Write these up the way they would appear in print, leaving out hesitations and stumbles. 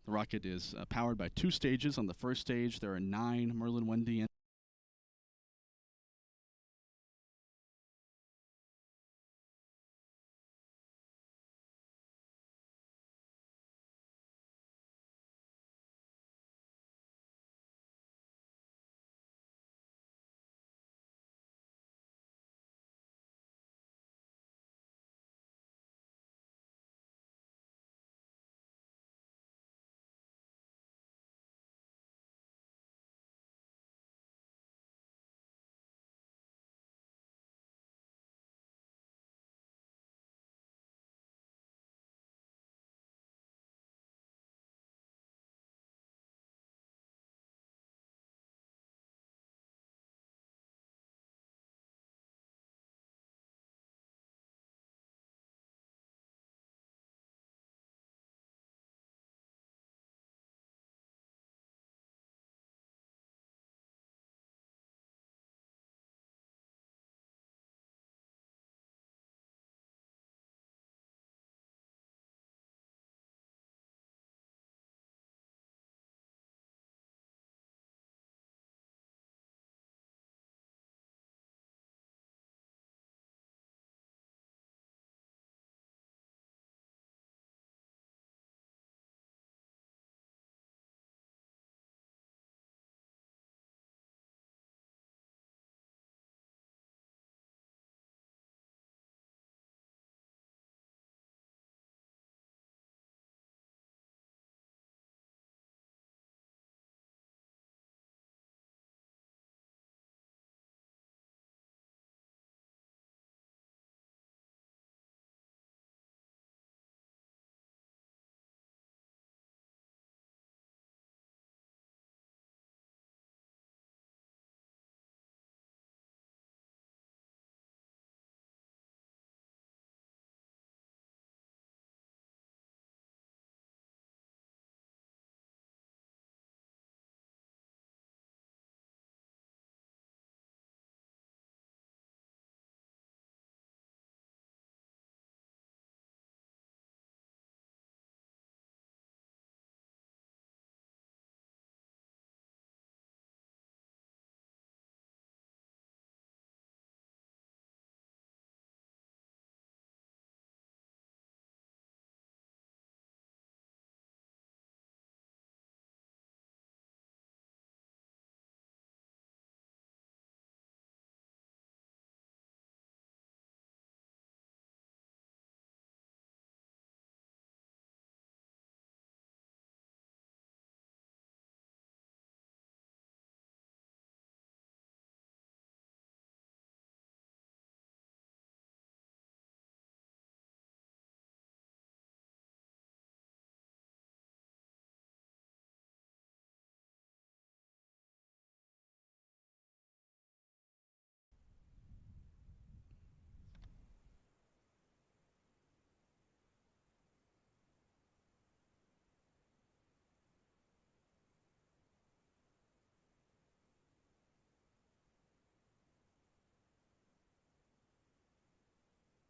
The rocket is powered by 2 stages. On the first stage, there are 9 Merlin 1D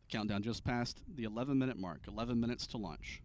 Countdown just passed the 11-minute mark, 11 minutes to launch.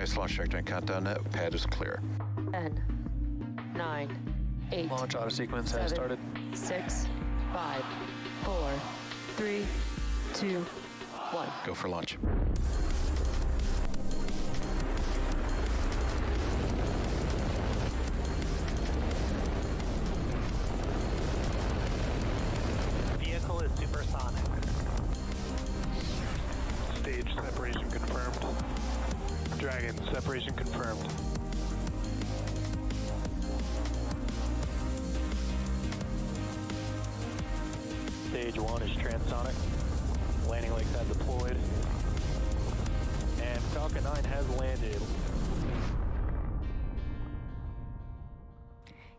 Space launch trajectory countdown net. Pad is clear. 10, 9, 8. Launch auto sequence has started. 6, 5, 4, 3, 2, 1. Go for launch. Vehicle is supersonic. Stage separation confirmed. Dragon, separation confirmed. Stage 1 is transonic. Landing legs have deployed. And Falcon 9 has landed.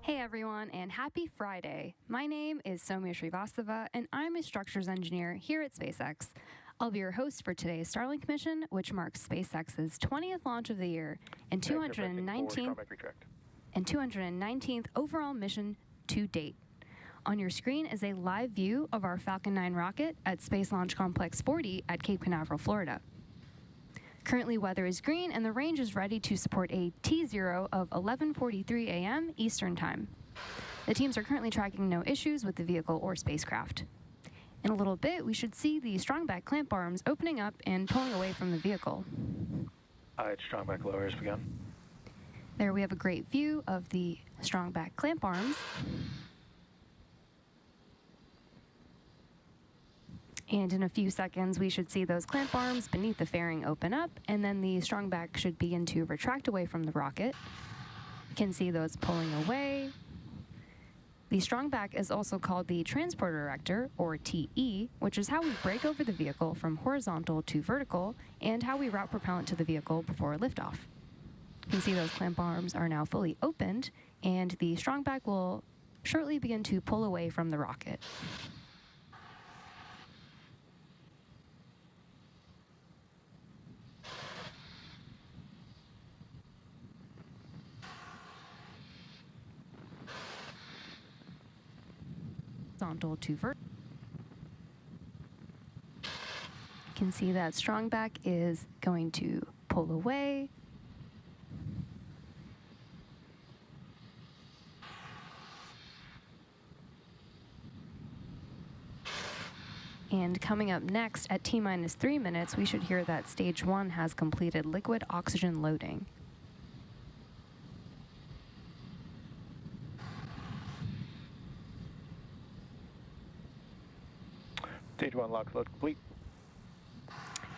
Hey everyone, and happy Friday. My name is Soumya Srivastava, and I'm a structures engineer here at SpaceX. I'll be your host for today's Starlink mission, which marks SpaceX's 20th launch of the year and 219th overall mission to date. On your screen is a live view of our Falcon 9 rocket at Space Launch Complex 40 at Cape Canaveral, Florida. Currently, weather is green, and the range is ready to support a T0 of 11:43 a.m. Eastern Time. The teams are currently tracking no issues with the vehicle or spacecraft. In a little bit, we should see the strong back clamp arms opening up and pulling away from the vehicle. Alright, strong back lower has begun. There we have a great view of the strong back clamp arms. And in a few seconds, we should see those clamp arms beneath the fairing open up, and then the strong back should begin to retract away from the rocket. You can see those pulling away. The strong back is also called the transporter erector, or TE, which is how we break over the vehicle from horizontal to vertical, and how we route propellant to the vehicle before liftoff. You can see those clamp arms are now fully opened, and the strong back will shortly begin to pull away from the rocket. Horizontal to vertical. You can see that strong back is going to pull away. And coming up next at T-minus 3 minutes, we should hear that stage 1 has completed liquid oxygen loading. Stage 1 lock load complete.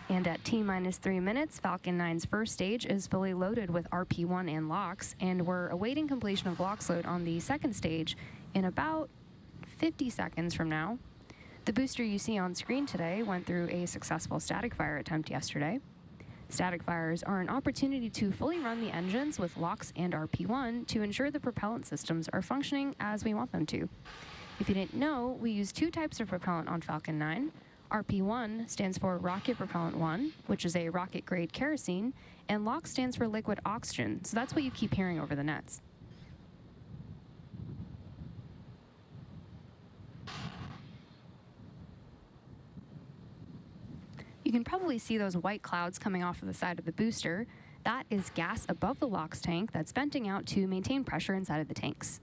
And at T-minus 3 minutes, Falcon 9's first stage is fully loaded with RP1 and LOX, and we're awaiting completion of LOX load on the second stage in about 50 seconds from now. The booster you see on screen today went through a successful static fire attempt yesterday. Static fires are an opportunity to fully run the engines with LOX and RP1 to ensure the propellant systems are functioning as we want them to. If you didn't know, we use two types of propellant on Falcon 9. RP1 stands for Rocket Propellant 1, which is a rocket-grade kerosene, and LOX stands for liquid oxygen, so that's what you keep hearing over the nets. You can probably see those white clouds coming off of the side of the booster. That is gas above the LOX tank that's venting out to maintain pressure inside of the tanks.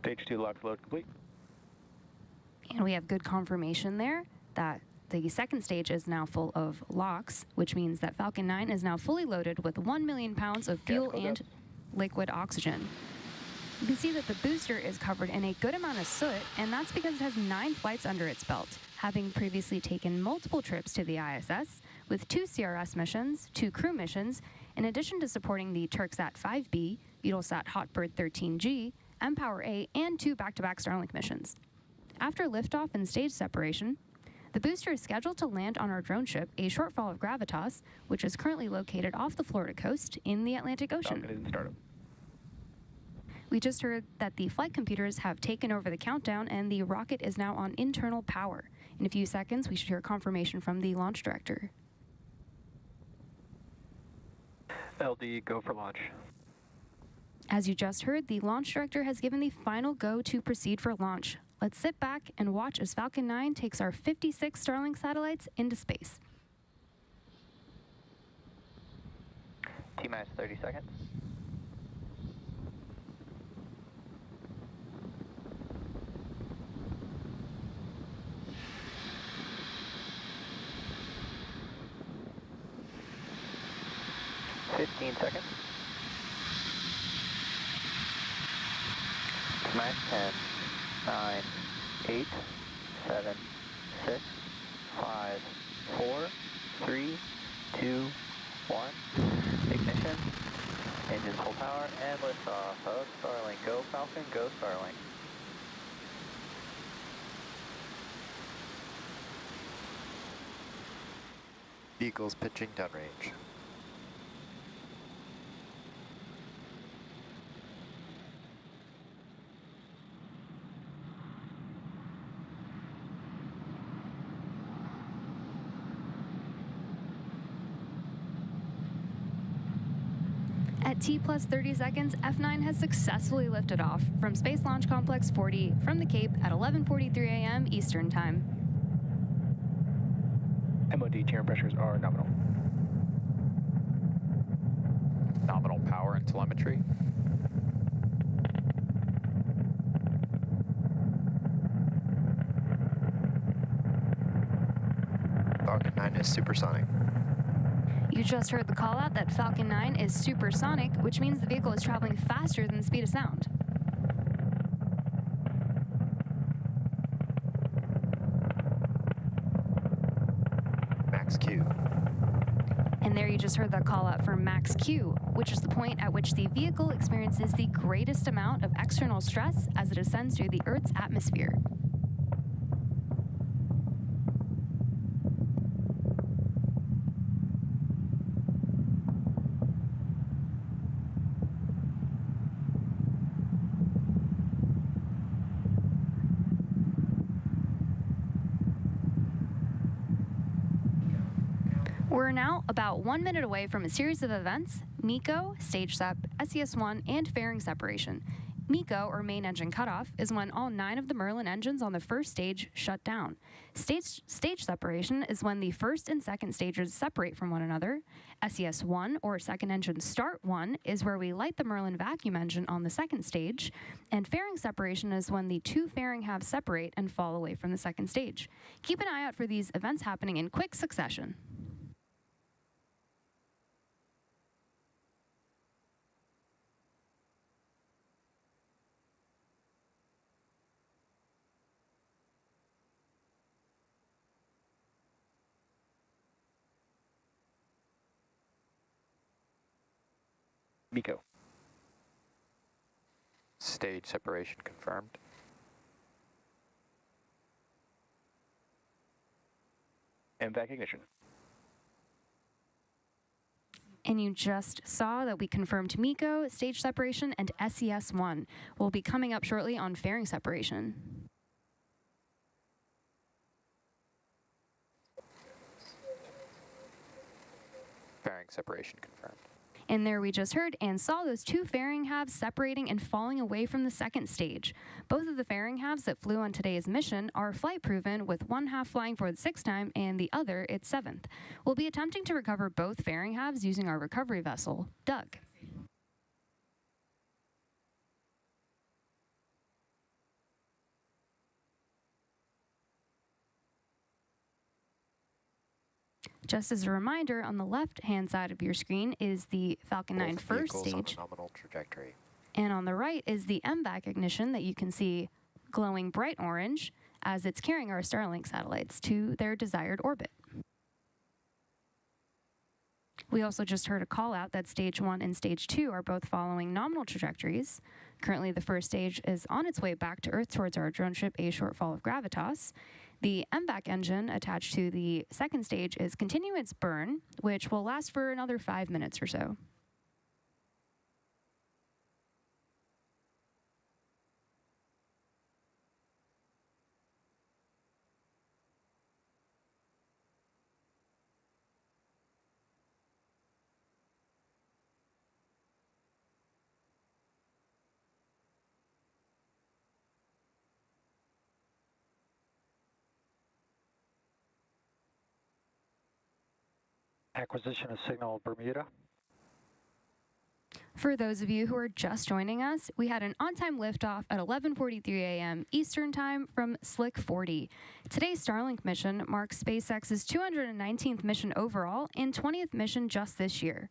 Stage 2 lock load complete. And we have good confirmation there that the second stage is now full of LOX, which means that Falcon 9 is now fully loaded with 1 million pounds of fuel and liquid oxygen. You can see that the booster is covered in a good amount of soot, and that's because it has 9 flights under its belt, having previously taken multiple trips to the ISS with 2 CRS missions, 2 crew missions, in addition to supporting the Turksat 5B, Eutelsat Hotbird 13G, mPOWER A, and 2 back-to-back Starlink missions. After liftoff and stage separation, The booster is scheduled to land on our drone ship, a shortfall of Gravitas, which is currently located off the Florida coast in the Atlantic Ocean. Falcon is in startup. We just heard that the flight computers have taken over the countdown and the rocket is now on internal power. In a few seconds, we should hear confirmation from the launch director. LD, go for launch. As you just heard, the launch director has given the final go to proceed for launch. Let's sit back and watch as Falcon 9 takes our 56 Starlink satellites into space. T-minus 30 seconds. Fifteen seconds. Minus 10, 9, 8, 7, 6, 5, 4, 3, 2, 1. Ignition. Engines full power and liftoff of Starlink. Go Falcon, go Starlink. Vehicles pitching downrange. At T plus 30 seconds, F9 has successfully lifted off from Space Launch Complex 40 from the Cape at 11:43 a.m. Eastern Time. MOD tier pressures are nominal. Nominal power and telemetry. Falcon 9 is supersonic. You just heard the call out that Falcon 9 is supersonic, which means the vehicle is traveling faster than the speed of sound. Max Q. And there you just heard the call out for max Q, which is the point at which the vehicle experiences the greatest amount of external stress as it ascends through the Earth's atmosphere. We're now about 1 minute away from a series of events: MECO, stage sep, SES-1, and fairing separation. MECO, or main engine cutoff, is when all 9 of the Merlin engines on the first stage shut down. Stage separation is when the first and second stages separate from one another. SES-1, or second engine start 1, is where we light the Merlin vacuum engine on the second stage. And fairing separation is when the 2 fairing halves separate and fall away from the second stage. Keep an eye out for these events happening in quick succession. MECO. Stage separation confirmed. MVAC ignition. And you just saw that we confirmed MECO, stage separation, and SES-1. We'll be coming up shortly on fairing separation. Fairing separation confirmed. And there we just heard and saw those 2 fairing halves separating and falling away from the second stage. Both of the fairing halves that flew on today's mission are flight proven, with one half flying for the 6th time and the other its 7th. We'll be attempting to recover both fairing halves using our recovery vessel, Doug. Just as a reminder, on the left-hand side of your screen is the Falcon 9 first stage. On a nominal trajectory. And on the right is the MVAC ignition that you can see glowing bright orange as it's carrying our Starlink satellites to their desired orbit. We also just heard a call out that stage 1 and stage 2 are both following nominal trajectories. Currently, the first stage is on its way back to Earth towards our drone ship, a shortfall of gravitas. The MVAC engine attached to the second stage is continuing its burn, which will last for another 5 minutes or so. Acquisition of signal Bermuda. For those of you who are just joining us, we had an on-time liftoff at 11:43 a.m. Eastern Time from Slick 40. Today's Starlink mission marks SpaceX's 219th mission overall and 20th mission just this year.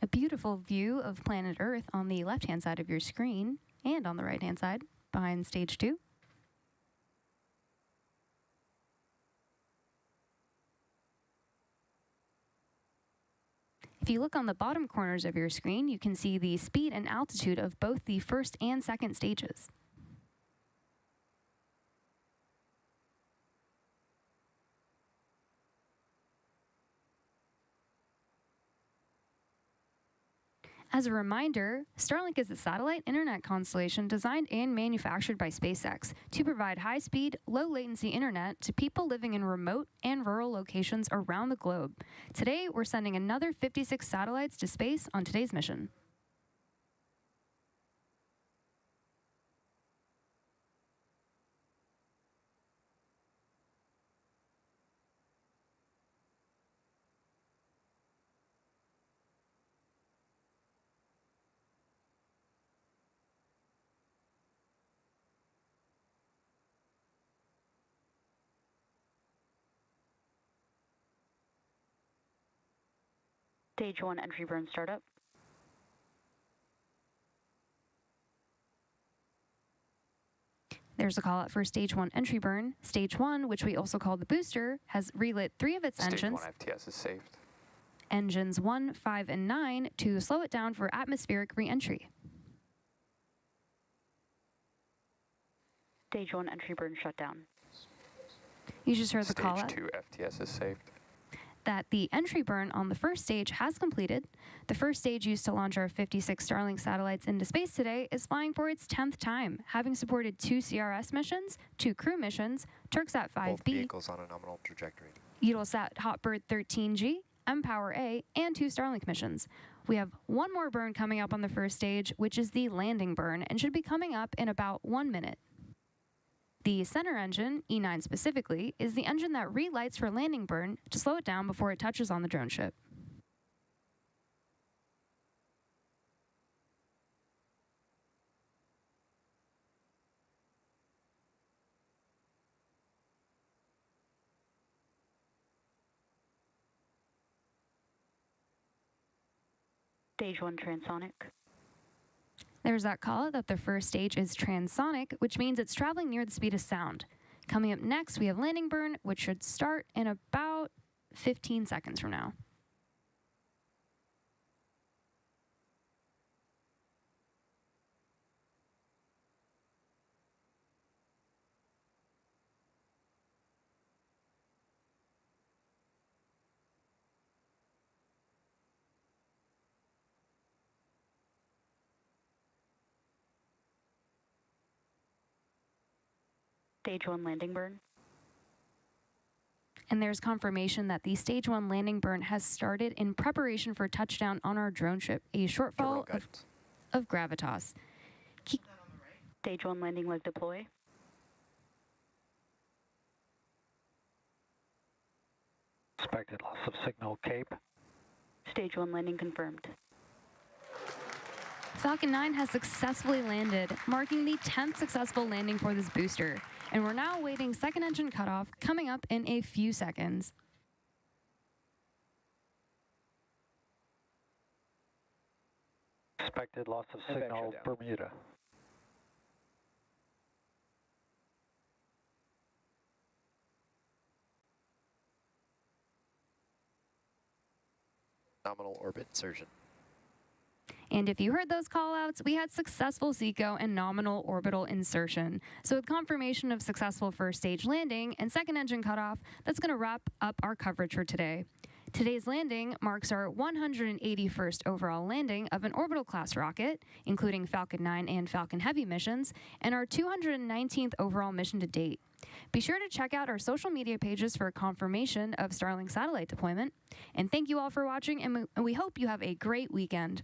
A beautiful view of planet Earth on the left-hand side of your screen and on the right-hand side behind stage 2. If you look on the bottom corners of your screen, you can see the speed and altitude of both the first and second stages. As a reminder, Starlink is a satellite internet constellation designed and manufactured by SpaceX to provide high-speed, low-latency internet to people living in remote and rural locations around the globe. Today, we're sending another 56 satellites to space on today's mission. Stage 1 entry burn startup. There's a call out for stage 1 entry burn. Stage 1, which we also call the booster, has relit 3 of its engines. Stage 1 FTS is saved. Engines 1, 5, and 9 to slow it down for atmospheric re-entry. Stage 1 entry burn shutdown. You just heard the call out. Stage 2 FTS is saved. That the entry burn on the first stage has completed. The first stage used to launch our 56 Starlink satellites into space today is flying for its 10th time, having supported 2 CRS missions, 2 crew missions, Turksat 5B, Both vehicles on a nominal trajectory. Eutelsat Hotbird 13G, mPOWER A, and 2 Starlink missions. We have one more burn coming up on the first stage, which is the landing burn, and should be coming up in about 1 minute. The center engine, E9 specifically, is the engine that relights for landing burn to slow it down before it touches on the drone ship. Stage 1 transonic. There's that call out that the first stage is transonic, which means it's traveling near the speed of sound. Coming up next, we have landing burn, which should start in about 15 seconds from now. Stage 1 landing burn. And there's confirmation that the stage 1 landing burn has started in preparation for touchdown on our drone ship, a shortfall of gravitas. Stage 1 landing leg deploy. Expected loss of signal Cape. Stage 1 landing confirmed. Falcon 9 has successfully landed, marking the 10th successful landing for this booster. And we're now awaiting second engine cutoff coming up in a few seconds. Expected loss of And signal, venture down. Bermuda. Nominal orbit insertion. And if you heard those callouts, we had successful SECO and nominal orbital insertion. So with confirmation of successful first stage landing and second engine cutoff, that's going to wrap up our coverage for today. Today's landing marks our 181st overall landing of an orbital class rocket, including Falcon 9 and Falcon Heavy missions, and our 219th overall mission to date. Be sure to check out our social media pages for confirmation of Starlink satellite deployment. And thank you all for watching, and we hope you have a great weekend.